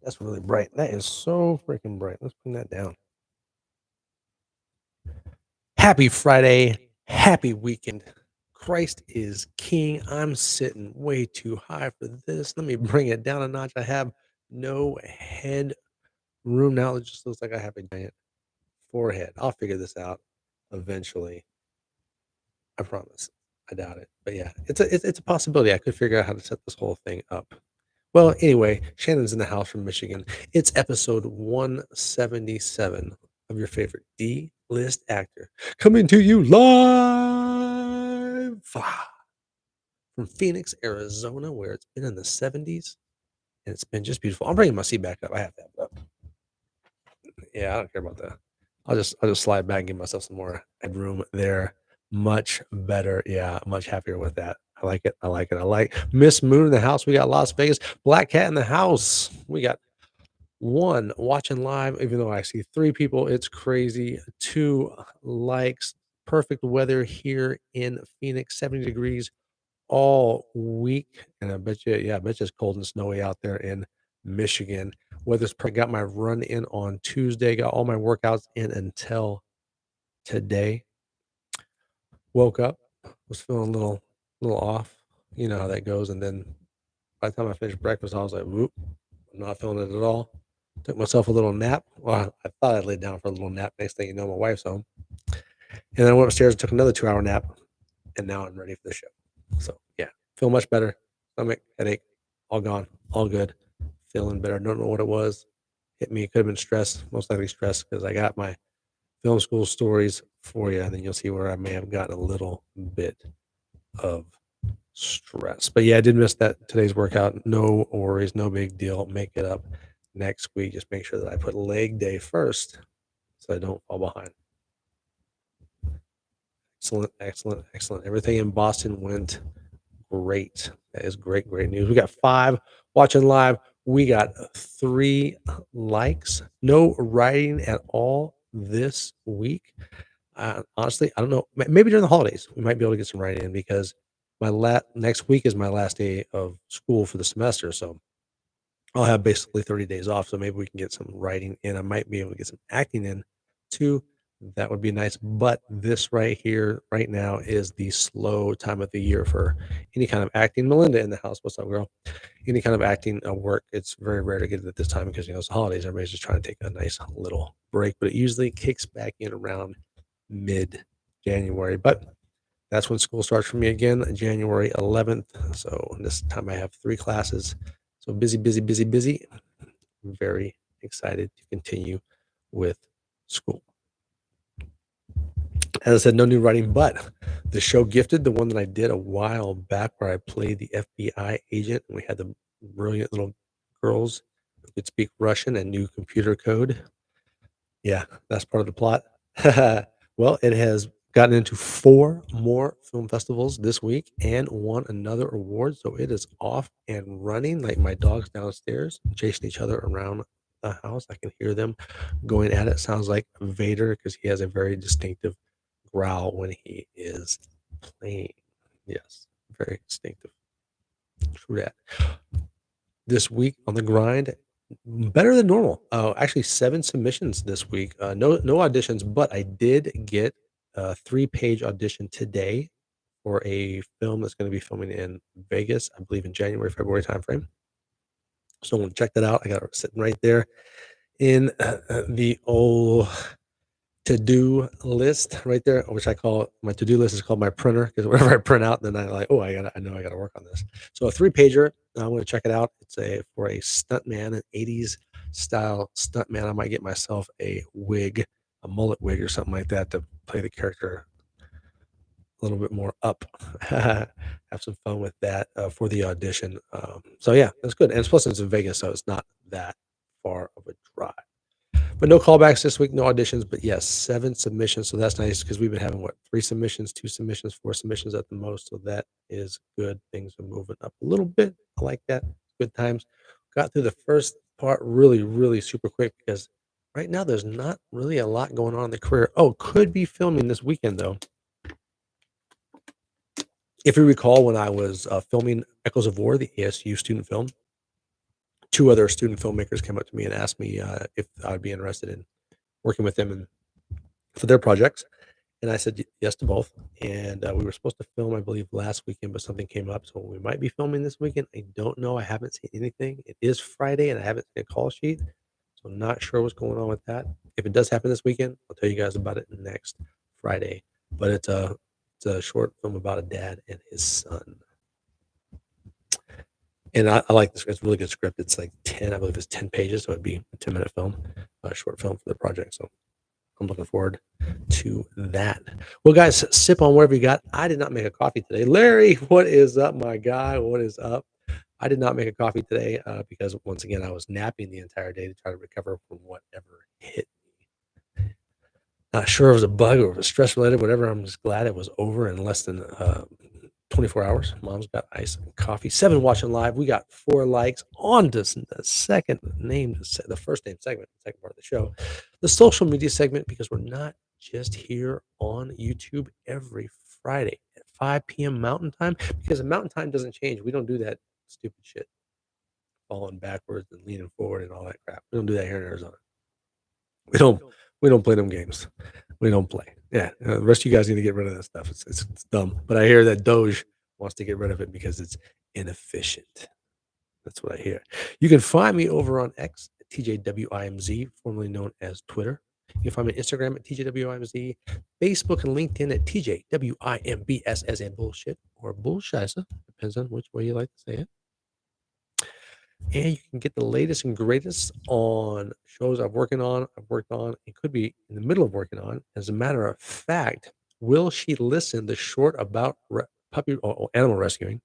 That's really bright. That is so freaking bright. Let's bring that down. Happy Friday. Happy weekend. Christ is King. I'm sitting way too high for this. Let me bring it down a notch. I have no head room now. It just looks like I have a giant forehead. I'll figure this out eventually. I promise. I doubt it. But yeah, it's a possibility. I could figure out how to set this whole thing up. Well, anyway, Shannon's in the house from Michigan. It's episode 177 of your favorite D-list actor coming to you live from Phoenix, Arizona, where it's been in the 70s and it's been just beautiful. I'm bringing my seat back up. I have to have it up. Yeah, I don't care about that. I'll just slide back and give myself some more headroom there. Much better. Yeah, much happier with that. I like it. I like it. I like Miss Moon in the house. We got Las Vegas. Black Cat in the house. We got one watching live, even though I see 3 people. It's crazy. 2 likes. Perfect weather here in Phoenix, 70 degrees all week. And I bet you, yeah, I bet you it's cold and snowy out there in Michigan. Weather's perfect. Got my run in on Tuesday. Got all my workouts in until today. Woke up, was feeling a little off. You know how that goes. And then by the time I finished breakfast, I was like, whoop, I'm not feeling it at all. Took myself a little nap. Well, I thought I'd lay down for a little nap. Next thing you know, my wife's home. And then I went upstairs and took another 2-hour nap. And now I'm ready for the show. So yeah, feel much better. Stomach, headache, all gone, all good. Feeling better. Don't know what it was. Hit me. Could have been stress, most likely stress, because I got my film school stories for you. And then you'll see where I may have gotten a little bit of stress. But yeah, I did miss that today's workout. No worries, no big deal. Make it up next week. Just make sure that I put leg day first so I don't fall behind. Excellent, excellent, excellent. Everything in Boston went great. That is great, great news. We got 5 watching live. We got 3 likes. No writing at all this week. Honestly, I don't know. Maybe during the holidays we might be able to get some writing in because my next week is my last day of school for the semester. So I'll have basically 30 days off. So maybe we can get some writing in. I might be able to get some acting in too. That would be nice. But this right here, right now, is the slow time of the year for any kind of acting. Melinda in the house. What's up, girl? Any kind of acting work. It's very rare to get it at this time because, it's the holidays. Everybody's just trying to take a nice little break. But it usually kicks back in around mid-January. But that's when school starts for me again, January 11th. So this time I have 3 classes. So busy, busy, busy, busy. I'm very excited to continue with school. As I said, no new writing, but the show Gifted, the one that I did a while back where I played the FBI agent and we had the brilliant little girls who could speak Russian and knew computer code. Yeah, that's part of the plot. Well, it has gotten into 4 more film festivals this week and won another award. So it is off and running. Like my dogs downstairs chasing each other around the house. I can hear them going at it. Sounds like Vader because he has a very distinctive growl when he is playing. Yes, very distinctive. True that. This week on the grind, better than normal. Actually, 7 submissions this week. No auditions, but I did get a 3-page audition today for a film that's going to be filming in Vegas, I believe in January, February timeframe. So I'm going to check that out. I got it sitting right there in the old to-do list right there, which I call my to-do list is called my printer because whenever I print out, then I like, oh, I know I got to work on this. So a 3-pager. I'm going to check it out. It's for a stuntman, an 80s style stuntman. I might get myself a wig, a mullet wig or something like that to play the character a little bit more up. Have some fun with that for the audition. So yeah, that's good. And plus it's in Vegas, so it's not that far of a drive. But no callbacks this week, no auditions, but yes, 7 submissions. So that's nice because we've been having 3 submissions, 2 submissions, 4 submissions at the most. So that is good. Things are moving up a little bit. I like that. Good times. Got through the first part really, really super quick because right now there's not really a lot going on in the career. Oh, could be filming this weekend though. If you recall, when I was filming Echoes of War, the ASU student film, 2 other student filmmakers came up to me and asked me if I would be interested in working with them and for their projects. And I said yes to both. And we were supposed to film, I believe, last weekend, but something came up. So we might be filming this weekend. I don't know. I haven't seen anything. It is Friday and I haven't seen a call sheet. So I'm not sure what's going on with that. If it does happen this weekend, I'll tell you guys about it next Friday. But it's a short film about a dad and his son. And I like this. It's a really good script. It's like 10, I believe it's 10 pages. So it'd be a 10-minute film, a short film for the project. So I'm looking forward to that. Well, guys, sip on whatever you got. I did not make a coffee today. Larry, what is up, my guy? What is up? I did not make a coffee today because, once again, I was napping the entire day to try to recover from whatever hit me. Not sure if it was a bug or if it was stress related, whatever. I'm just glad it was over in less than 24 hours. Mom's got ice and coffee. 7 watching live. We got 4 likes. On to the second name, the first name segment, the second part of the show, the social media segment, because we're not just here on YouTube every Friday at 5 p.m. Mountain Time, because the Mountain Time doesn't change. We don't do that stupid shit, falling backwards and leaning forward and all that crap. We don't do that here in Arizona. We don't play them games. We don't play. Yeah, the rest of you guys need to get rid of that stuff. It's dumb. But I hear that Doge wants to get rid of it because it's inefficient. That's what I hear. You can find me over on X at TJWIMZ, formerly known as Twitter. You can find me on Instagram at TJWIMZ, Facebook and LinkedIn at TJWIMBS as in bullshit or bullshisa. Depends on which way you like to say it. And you can get the latest and greatest on shows I've worked on, and could be in the middle of working on. As a matter of fact, Will She Listen, the short about puppy or animal rescuing,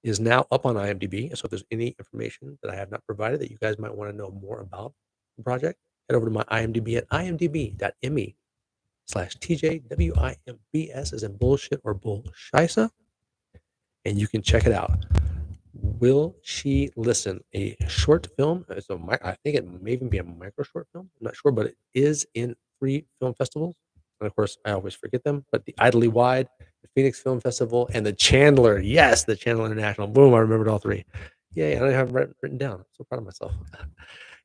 is now up on IMDb. So if there's any information that I have not provided that you guys might want to know more about the project, head over to my IMDb at imdb.me/TJWIMBS as in bullshit or bullshisa, and you can check it out. Will She Listen, a short film. I think it may even be a micro short film. I'm not sure, but it is in 3 film festivals. And of course, I always forget them, but the Idly Wide, the Phoenix Film Festival, and the Chandler. Yes, the Chandler International. Boom, I remembered all 3. Yay, I don't have it written down. I'm so proud of myself.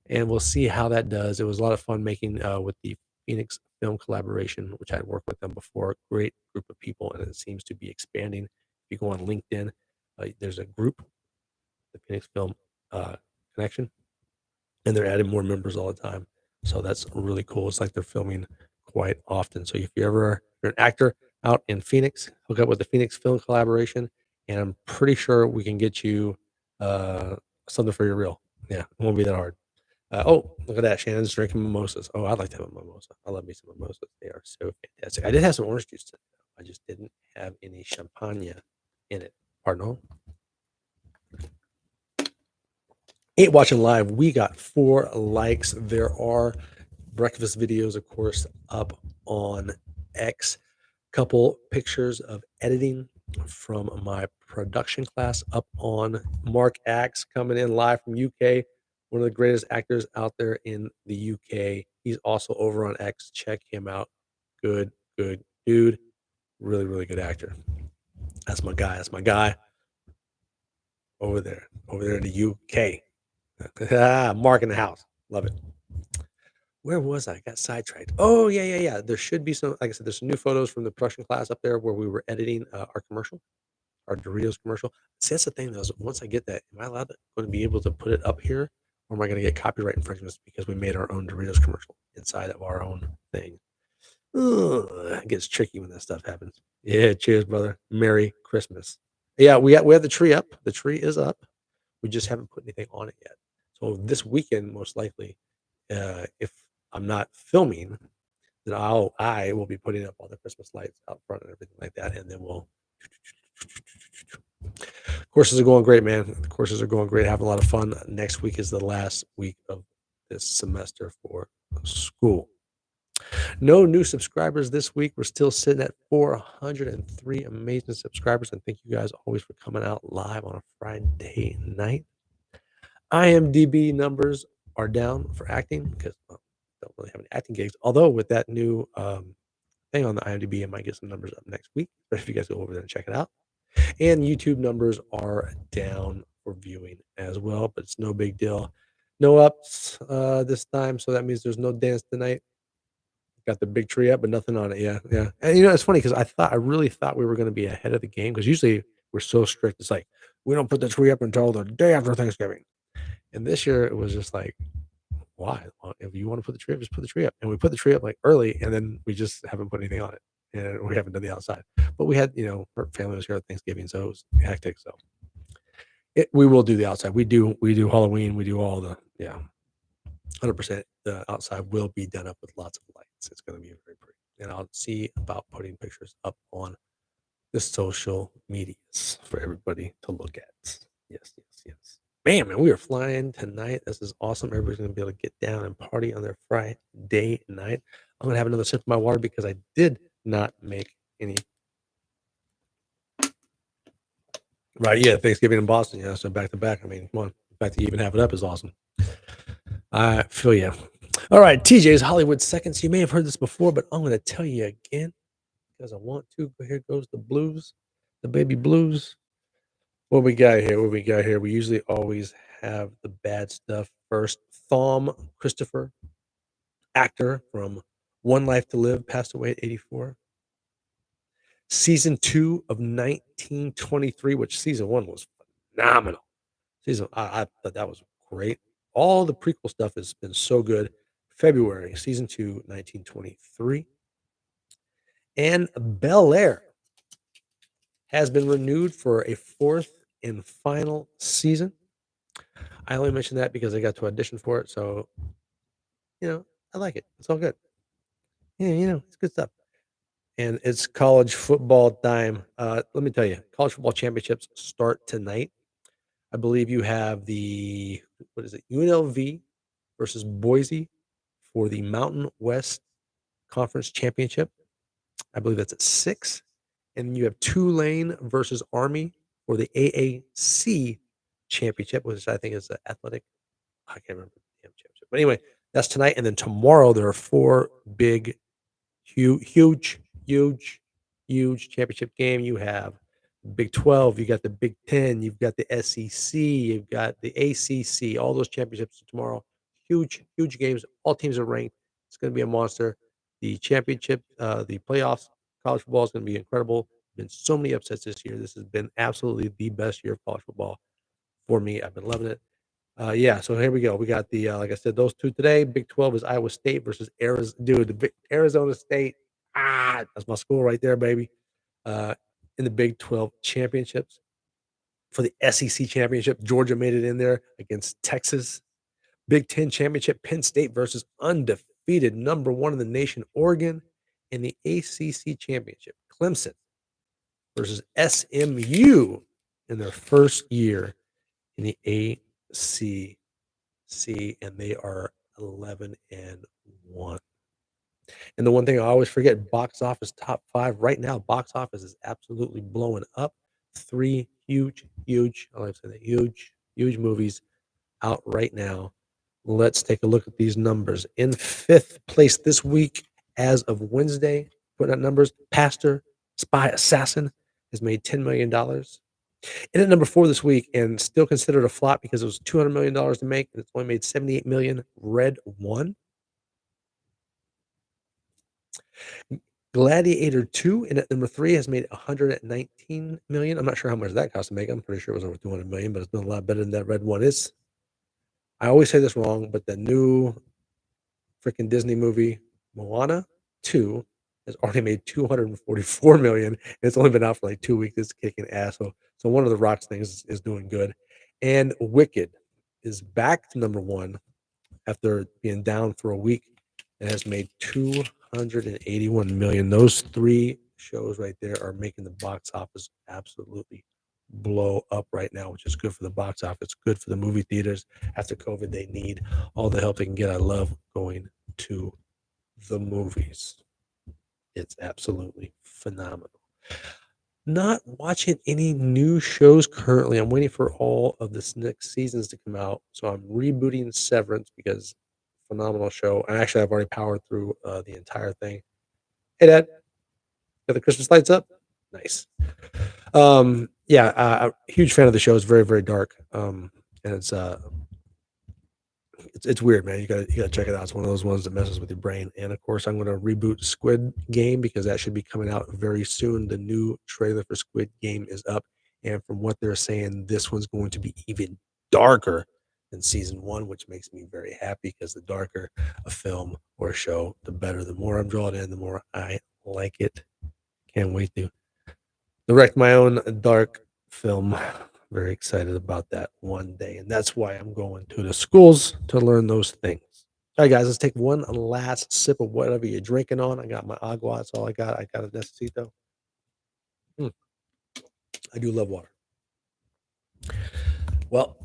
And we'll see how that does. It was a lot of fun making with the Phoenix Film Collaboration, which I'd worked with them before. Great group of people, and it seems to be expanding. If you go on LinkedIn, there's a group, the Phoenix Film Connection, and they're adding more members all the time. So that's really cool. It's like they're filming quite often. So if you're an actor out in Phoenix, hook up with the Phoenix Film Collaboration, and I'm pretty sure we can get you something for your reel. Yeah, it won't be that hard. Oh, look at that. Shannon's drinking mimosas. Oh, I'd like to have a mimosa. I love me some mimosas. They are so fantastic. I did have some orange juice today. I just didn't have any champagne in it. Pardon? 8 watching live. We got 4 likes. There are breakfast videos, of course, up on X. Couple pictures of editing from my production class up on Mark Axe, coming in live from UK. One of the greatest actors out there in the UK. He's also over on X. Check him out. Good dude. Really, really good actor. That's my guy. Over there in the UK. Mark in the house. Love it. Where was I? Got sidetracked. Oh, yeah. There should be some, like I said, there's some new photos from the production class up there where we were editing our commercial, our Doritos commercial. See, that's the thing, though, is once I get that, am I going to be able to put it up here, or am I going to get copyright infringements because we made our own Doritos commercial inside of our own thing? Ugh, it gets tricky when that stuff happens. Yeah, cheers, brother. Merry Christmas. Yeah, we have the tree up. The tree is up. We just haven't put anything on it yet. So this weekend, most likely, if I'm not filming, then I will be putting up all the Christmas lights out front and everything like that, and then we'll. Courses are going great, man. The courses are going great. Having a lot of fun. Next week is the last week of this semester for school. No new subscribers this week. We're still sitting at 403 amazing subscribers, and thank you guys always for coming out live on a Friday night. IMDb numbers are down for acting because don't really have any acting gigs. Although with that new thing on the IMDb, I might get some numbers up next week, especially if you guys go over there and check it out. And YouTube numbers are down for viewing as well, but it's no big deal. No ups this time, so that means there's no dance tonight. Got the big tree up, but nothing on it. Yeah, yeah. And it's funny because I really thought we were going to be ahead of the game because usually we're so strict. It's like we don't put the tree up until the day after Thanksgiving. And this year it was just like, why? Well, if you want to put the tree up, just put the tree up. And we put the tree up like early, and then we just haven't put anything on it, and we haven't done the outside. But we had, our family was here at Thanksgiving, so it was hectic. So we will do the outside. We do Halloween. We do all the 100%. The outside will be done up with lots of lights. It's going to be very pretty, and I'll see about putting pictures up on the social medias for everybody to look at. Yes, yes, yes. Man, we are flying tonight. This is awesome. Everybody's going to be able to get down and party on their Friday night. I'm going to have another sip of my water because I did not make any. Right, yeah, Thanksgiving in Boston. Yeah, so back to back. I mean, come on. The fact that you even have it up is awesome. I feel you. All right, TJ's Hollywood Seconds. You may have heard this before, but I'm going to tell you again because I want to. Here goes the blues, the baby blues. What we got here? What we got here? We usually always have the bad stuff first. Thom Christopher, actor from One Life to Live, passed away at 84. Season 2 of 1923, which season 1 was phenomenal. I thought that was great. All the prequel stuff has been so good. February, season 2, 1923. And Bel Air has been renewed for a 4th and final season. I only mention that because I got to audition for it, so I like it. It's all good. Yeah, it's good stuff. And it's college football time. Let me tell you, college football championships start tonight. I believe you have UNLV versus Boise for the Mountain West Conference Championship. I believe that's at 6. And you have Tulane versus Army for the AAC Championship, which I think is the athletic. I can't remember the damn championship. But anyway, that's tonight. And then tomorrow there are 4 big, huge championship game. You have Big 12, you got the Big 10, you've got the SEC, you've got the ACC, all those championships tomorrow. Huge games. All teams are ranked. It's going to be a monster. The championship, the playoffs, college football is going to be incredible. Been so many upsets this year. This has been absolutely the best year of college football for me. I've been loving it. So here we go. We got the like I said, those 2 today. Big 12 is Iowa State versus Arizona. Dude, Arizona State. That's my school right there, baby. In the Big 12 championships. For the SEC championship, Georgia made it in there against Texas. Big 10 championship, Penn State versus undefeated number 1 in the nation, Oregon. In the ACC championship, Clemson versus SMU in their first year in the ACC, and they are 11-1. And the one thing I always forget, box office top 5 right now. Box office is absolutely blowing up. 3 huge, I like to say that, huge movies out right now. Let's take a look at these numbers. In 5th place this week, as of Wednesday, putting out numbers, Pastor Spy Assassin has made $10 million. And at number 4 this week, and still considered a flop because it was $200 million to make, and it's only made $78 million, Red 1. Gladiator 2, and at number 3 has made $119 million. I'm not sure how much that cost to make. I'm pretty sure it was over $200 million, but it's been a lot better than that Red 1 is. I always say this wrong, but the new freaking Disney movie, Moana 2, has already made $244 million, and it's only been out for like 2 weeks. It's kicking ass. So one of the Rock's things is doing good. And Wicked is back to number 1 after being down for a week. It has made $281 million. Those 3 shows right there are making the box office absolutely blow up right now, which is good for the box office, good for the movie theaters. After COVID, they need all the help they can get. I love going to the movies. It's absolutely phenomenal. Not watching any new shows currently. I'm waiting for all of this next seasons to come out. So I'm rebooting Severance because phenomenal show. And actually, I've already powered through the entire thing. Hey, Dad, got the Christmas lights up? Nice. Yeah, a huge fan of the show. It's very, very dark. And it's weird, man. You gotta check it out. It's one of those ones that messes with your brain. And of course, I'm gonna reboot Squid Game because that should be coming out very soon. The new trailer for Squid Game is up, and from what they're saying, this one's going to be even darker than season one, which makes me very happy because the darker a film or a show, the better. The more I'm drawn in, the more I like it. Can't wait to direct my own dark film. Very excited about that one day. And that's why I'm going to the schools to learn those things. All right, guys, let's take one last sip of whatever you're drinking on. I got my agua. That's all I got. I got a Necesito. Mm, I do love water. Well,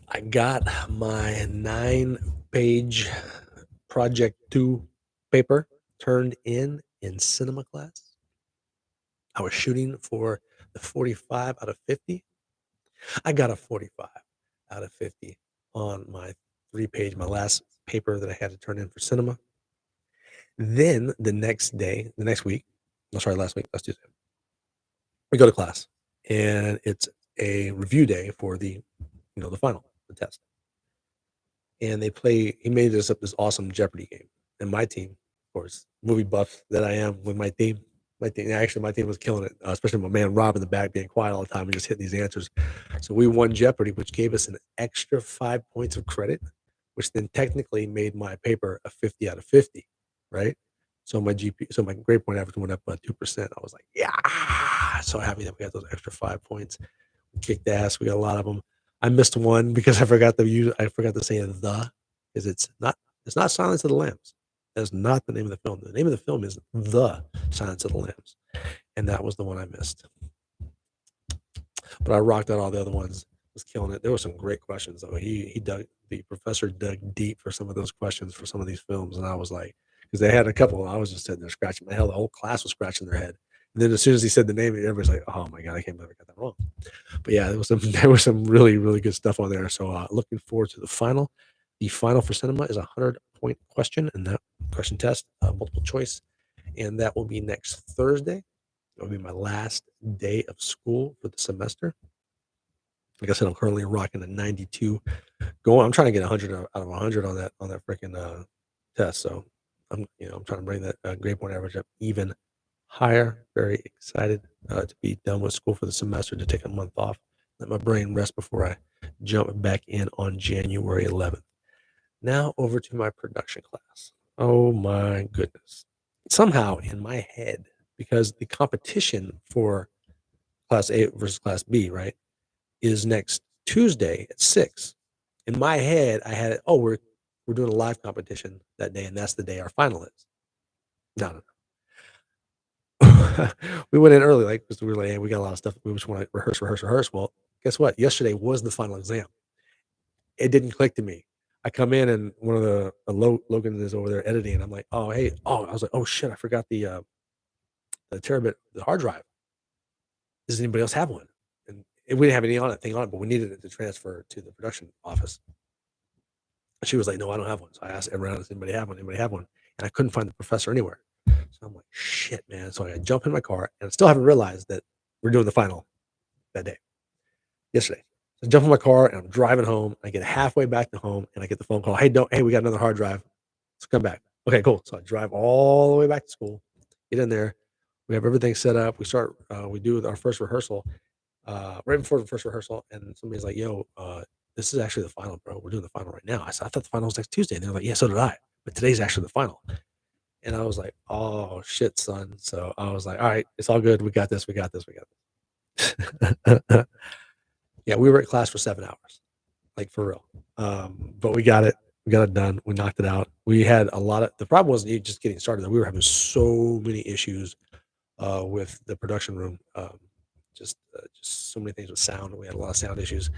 I got my 9-page project 2 paper turned in cinema class. I was shooting for the 45 out of 50. I got a 45 out of 50 on my 3-page, my last paper that I had to turn in for cinema. Then the next day, the next week, no, sorry, last Tuesday, we go to class, and it's a review day for the final, the test. And he made this awesome Jeopardy game. And my team, of course, movie buff that I am with my team was killing it, especially my man Rob in the back being quiet all the time and just hitting these answers. So we won Jeopardy, which gave us an extra 5 points of credit, which then technically made my paper a 50 out of 50, right? So my grade point average went up by 2%. I was like, yeah, so happy that we got those extra 5 points. We kicked ass. We got a lot of them. I missed one because I forgot to say the, because it's not Silence of the Lambs. That's not the name of the film. The name of the film is The Silence of the Lambs, and that was the one I missed. But I rocked out all the other ones. Was killing it. There were some great questions though. The professor dug deep for some of those questions for some of these films, and I was like, because they had a couple. I was just sitting there scratching my head. The whole class was scratching their head. And then as soon as he said the name, everybody's like, "Oh my god, I can't believe I got that wrong." But yeah, there was some really, really good stuff on there. So looking forward to the final. The final for cinema is a 100-point question, and that question test, multiple choice, and that will be next Thursday. It will be my last day of school for the semester. Like I said, I'm currently rocking a 92. I'm trying to get 100 out of 100 on that freaking test. So I'm trying to bring that grade point average up even higher. Very excited to be done with school for the semester, to take a month off, let my brain rest before I jump back in on January 11th. Now over to my production class. Oh my goodness. Somehow in my head, because the competition for class A versus class B, right, is next Tuesday at 6. In my head, I had, oh, we're doing a live competition that day, and that's the day our final is. No, no, we went in early, like, because we were like, "Hey, we got a lot of stuff. We just wanna rehearse, rehearse, rehearse." Well, guess what? Yesterday was the final exam. It didn't click to me. I come in and one of Logan is over there editing, and I'm like, "Oh, hey." I was like, "Oh, shit, I forgot the terabit, the hard drive. Does anybody else have one?" And we didn't have any thing on it, but we needed it to transfer to the production office. She was like, "No, I don't have one." So I asked everyone, "Does anybody have one? Anybody have one?" And I couldn't find the professor anywhere. So I'm like, "Shit, man." So I jump in my car, and I still haven't realized that we're doing the final that day, yesterday. So I jump in my car, and I'm driving home. I get halfway back to home, and I get the phone call. Hey, we got another hard drive. Let's come back. Okay, cool. So I drive all the way back to school, get in there. We have everything set up. We do our first rehearsal, right before the first rehearsal, and somebody's like, "Yo, this is actually the final, bro. We're doing the final right now." I said, "I thought the final was next Tuesday." And they're like, "Yeah, so did I. But today's actually the final." And I was like, "Oh shit, son." So I was like, "All right, it's all good. We got this. We got this. We got this." Yeah, we were at class for 7 hours, like for real. But we got it. We got it done. We knocked it out. We had a lot of the problem wasn't just getting started. We were having so many issues with the production room. Just so many things with sound. We had a lot of sound issues.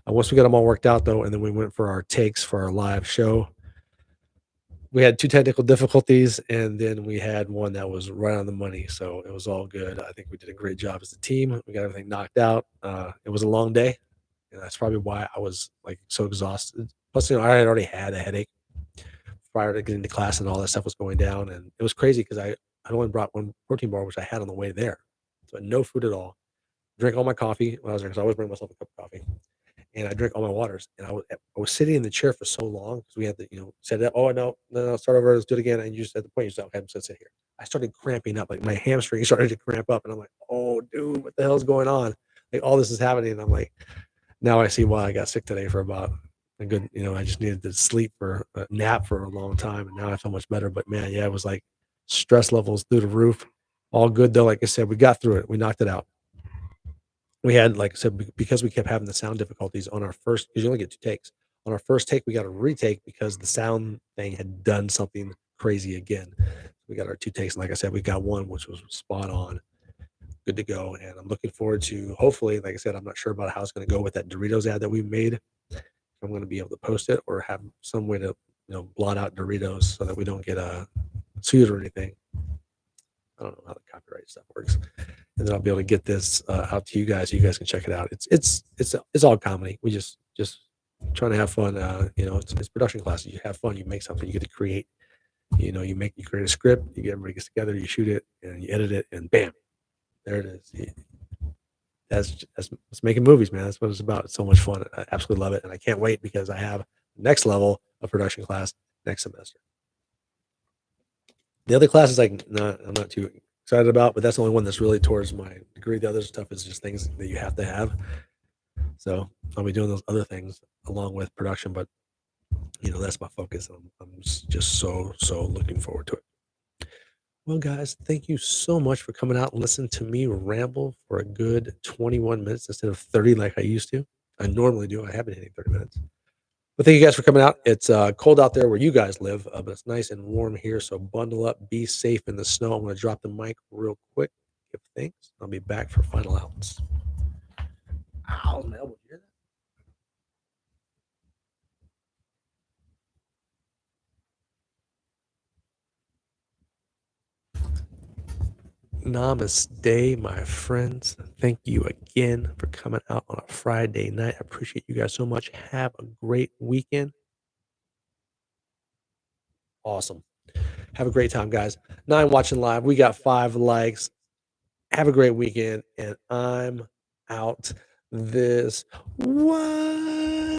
Once we got them all worked out, though, and then we went for our takes for our live show, we had 2 technical difficulties, and then we had one that was right on the money, so it was all good. I think we did a great job as a team. We got everything knocked out. It was a long day, and that's probably why I was, like, so exhausted. Plus, I had already had a headache prior to getting to class, and all that stuff was going down, and it was crazy because I only brought 1 protein bar, which I had on the way there, so no food at all. drank all my coffee when I was there, 'cause I always bring myself a cup of coffee, and I drank all my waters, and I was sitting in the chair for so long because we had to, said that, "Oh, no, no, no, start over, let's do it again," and you just at the point, you said, "Okay, I'm just gonna sit here." I started cramping up, like, my hamstring started to cramp up, and I'm like, "Oh, dude, what the hell is going on?" Like, all this is happening, and I'm like, now I see why I got sick today for about a good, I just needed to sleep for a nap for a long time, and now I feel much better, but man, yeah, it was like stress levels through the roof. All good though, like I said, we got through it, we knocked it out. We had, like I said, because we kept having the sound difficulties on our first, because you only get 2 takes. On our first take, we got a retake because the sound thing had done something crazy again. We got our 2 takes, and like I said, we got 1, which was spot on, good to go, and I'm looking forward to, hopefully, like I said, I'm not sure about how it's gonna go with that Doritos ad that we made. I'm gonna be able to post it or have some way to, blot out Doritos so that we don't get, sued or anything. I don't know how the copyright stuff works. And then I'll be able to get this, out to you guys so you guys can check it out. It's all comedy. We just trying to have fun, it's production classes. You have fun, you make something, you get to create, you create a script, you get everybody gets together, you shoot it, and you edit it, and bam, there it is. That's making movies, man. That's what it's about. It's so much fun. I absolutely love it, and I can't wait because I have next level of production class next semester. The other classes, I'm not too excited about, but that's the only one that's really towards my degree. The other stuff is just things that you have to have. So I'll be doing those other things along with production, but that's my focus. I'm just so looking forward to it. Well, guys, thank you so much for coming out and listening to me ramble for a good 21 minutes instead of 30 like I used to. I normally do. I have been hitting 30 minutes. But thank you guys for coming out. It's cold out there where you guys live, but it's nice and warm here. So bundle up, be safe in the snow. I'm going to drop the mic real quick. Give thanks. I'll be back for final outs. Ow, my elbow. You hear that? Namaste, my friends. Thank you again for coming out on a Friday night. I appreciate you guys so much. Have a great weekend. Awesome. Have a great time, guys. 9 watching live. We got 5 likes. Have a great weekend, and I'm out this. What?